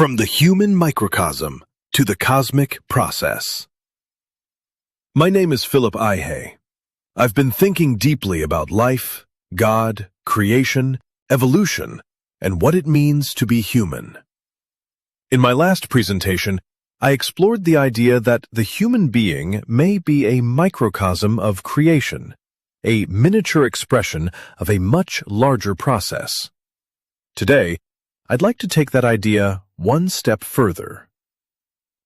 From the human microcosm to the cosmic process. My name is Philip Ihe. I've been thinking deeply about life, God, creation, evolution, and what it means to be human. In my last presentation, I explored the idea that the human being may be a microcosm of creation, a miniature expression of a much larger process. Today, I'd like to take that idea one step further.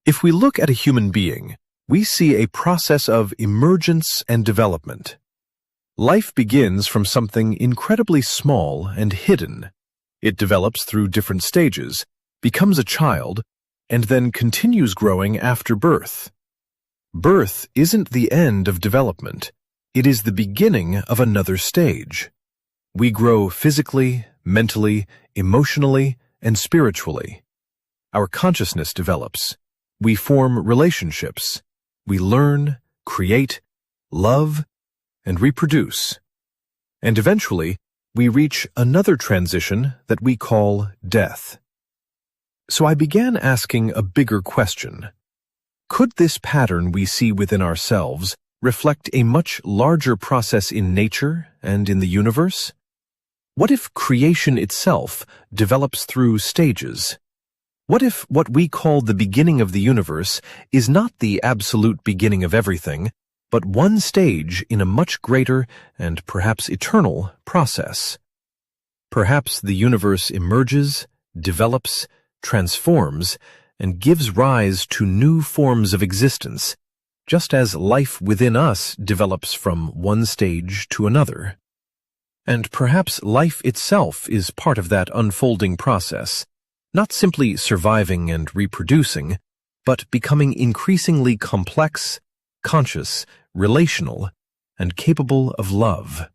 If we look at a human being, we see a process of emergence and development. Life begins from something incredibly small and hidden. It develops through different stages, becomes a child, and then continues growing after birth. Birth isn't the end of development. It is the beginning of another stage. We grow physically, mentally, emotionally, and spiritually. Our consciousness develops. We form relationships. We learn, create, love, and reproduce. And eventually, we reach another transition that we call death. So I began asking a bigger question. Could this pattern we see within ourselves reflect a much larger process in nature and in the universe? What if creation itself develops through stages? What if what we call the beginning of the universe is not the absolute beginning of everything, but one stage in a much greater and perhaps eternal process? Perhaps the universe emerges, develops, transforms, and gives rise to new forms of existence, just as life within us develops from one stage to another. And perhaps life itself is part of that unfolding process, not simply surviving and reproducing, but becoming increasingly complex, conscious, relational, and capable of love.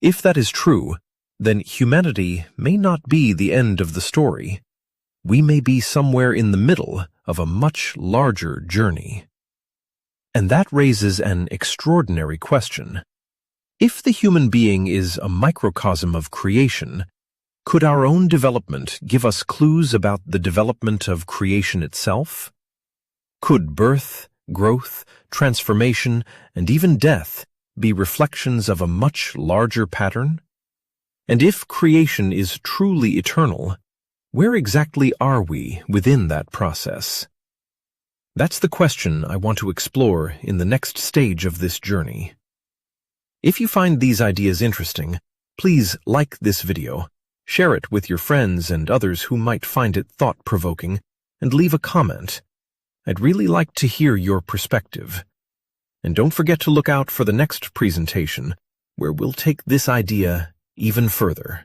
If that is true, then humanity may not be the end of the story. We may be somewhere in the middle of a much larger journey. And that raises an extraordinary question. If the human being is a microcosm of creation, could our own development give us clues about the development of creation itself? Could birth, growth, transformation, and even death be reflections of a much larger pattern? And if creation is truly eternal, where exactly are we within that process? That's the question I want to explore in the next stage of this journey. If you find these ideas interesting, please like this video, share it with your friends and others who might find it thought-provoking, and leave a comment. I'd really like to hear your perspective. And don't forget to look out for the next presentation, where we'll take this idea even further.